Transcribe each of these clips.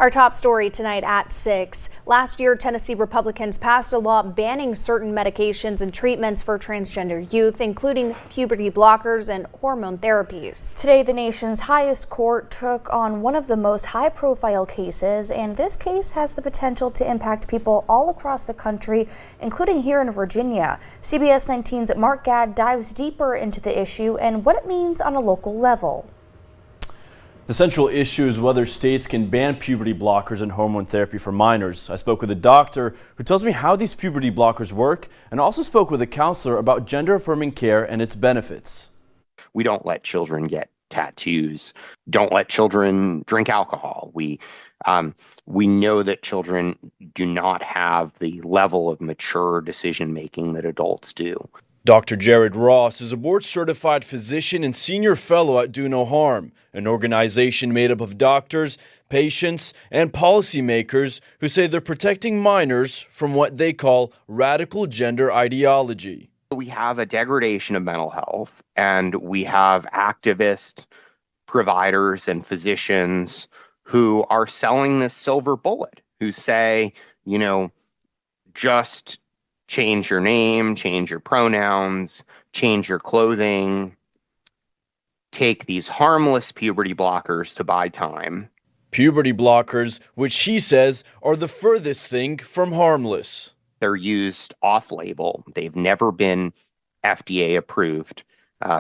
Our top story tonight at 6. Last year, Tennessee Republicans passed a law banning certain medications and treatments for transgender youth, including puberty blockers and hormone therapies. Today, the nation's highest court took on one of the most high-profile cases, and this case has the potential to impact people all across the country, including here in Virginia. CBS 19's Mark Gadd dives deeper into the issue and what it means on a local level. The central issue is whether states can ban puberty blockers and hormone therapy for minors. I spoke with a doctor who tells me how these puberty blockers work, and also spoke with a counselor about gender-affirming care and its benefits. We don't let children get tattoos. Don't let children drink alcohol. We know that children do not have the level of mature decision-making that adults do. Dr. Jared Ross is a board-certified physician and senior fellow at Do No Harm, an organization made up of doctors, patients, and policymakers who say they're protecting minors from what they call radical gender ideology. We have a degradation of mental health, and we have activist providers and physicians who are selling this silver bullet, who say, just change your name, change your pronouns, change your clothing, take these harmless puberty blockers to buy time. Puberty blockers, which she says are the furthest thing from harmless. They're used off-label. They've never been FDA approved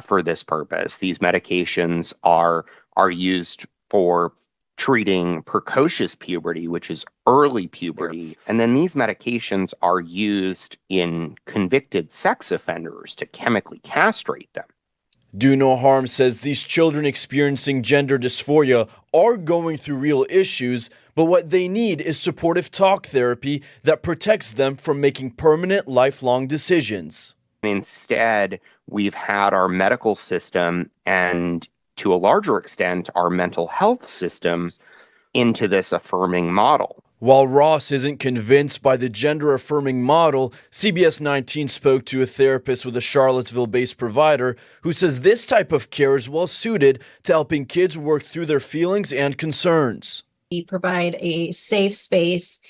for this purpose. These medications are used for treating precocious puberty, which is early puberty. And then these medications are used in convicted sex offenders to chemically castrate them. Do No Harm says these children experiencing gender dysphoria are going through real issues, but what they need is supportive talk therapy that protects them from making permanent, lifelong decisions. Instead, we've had our medical system and, to a larger extent, our mental health system into this affirming model. While Ross isn't convinced by the gender-affirming model, CBS 19 spoke to a therapist with a Charlottesville-based provider who says this type of care is well-suited to helping kids work through their feelings and concerns. We provide a safe space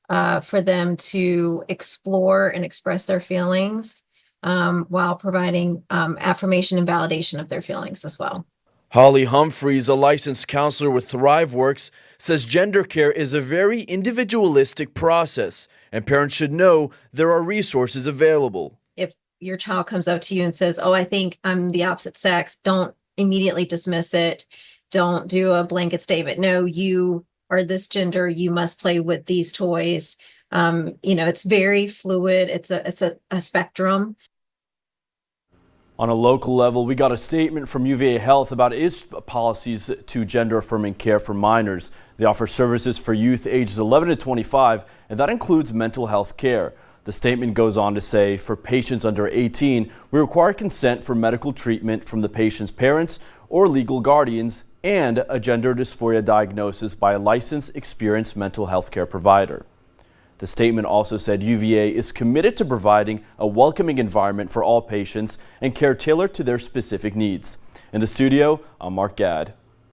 for them to explore and express their feelings while providing affirmation and validation of their feelings as well. Holly Humphreys, a licensed counselor with ThriveWorks, says gender care is a very individualistic process, and parents should know there are resources available. If your child comes up to you and says, "Oh, I think I'm the opposite sex," don't immediately dismiss it. Don't do a blanket statement. No, you are this gender. You must play with these toys. It's very fluid. It's a spectrum. On a local level, we got a statement from UVA Health about its policies to gender-affirming care for minors. They offer services for youth ages 11 to 25, and that includes mental health care. The statement goes on to say, for patients under 18, we require consent for medical treatment from the patient's parents or legal guardians and a gender dysphoria diagnosis by a licensed, experienced mental health care provider. The statement also said UVA is committed to providing a welcoming environment for all patients and care tailored to their specific needs. In the studio, I'm Mark Gadd.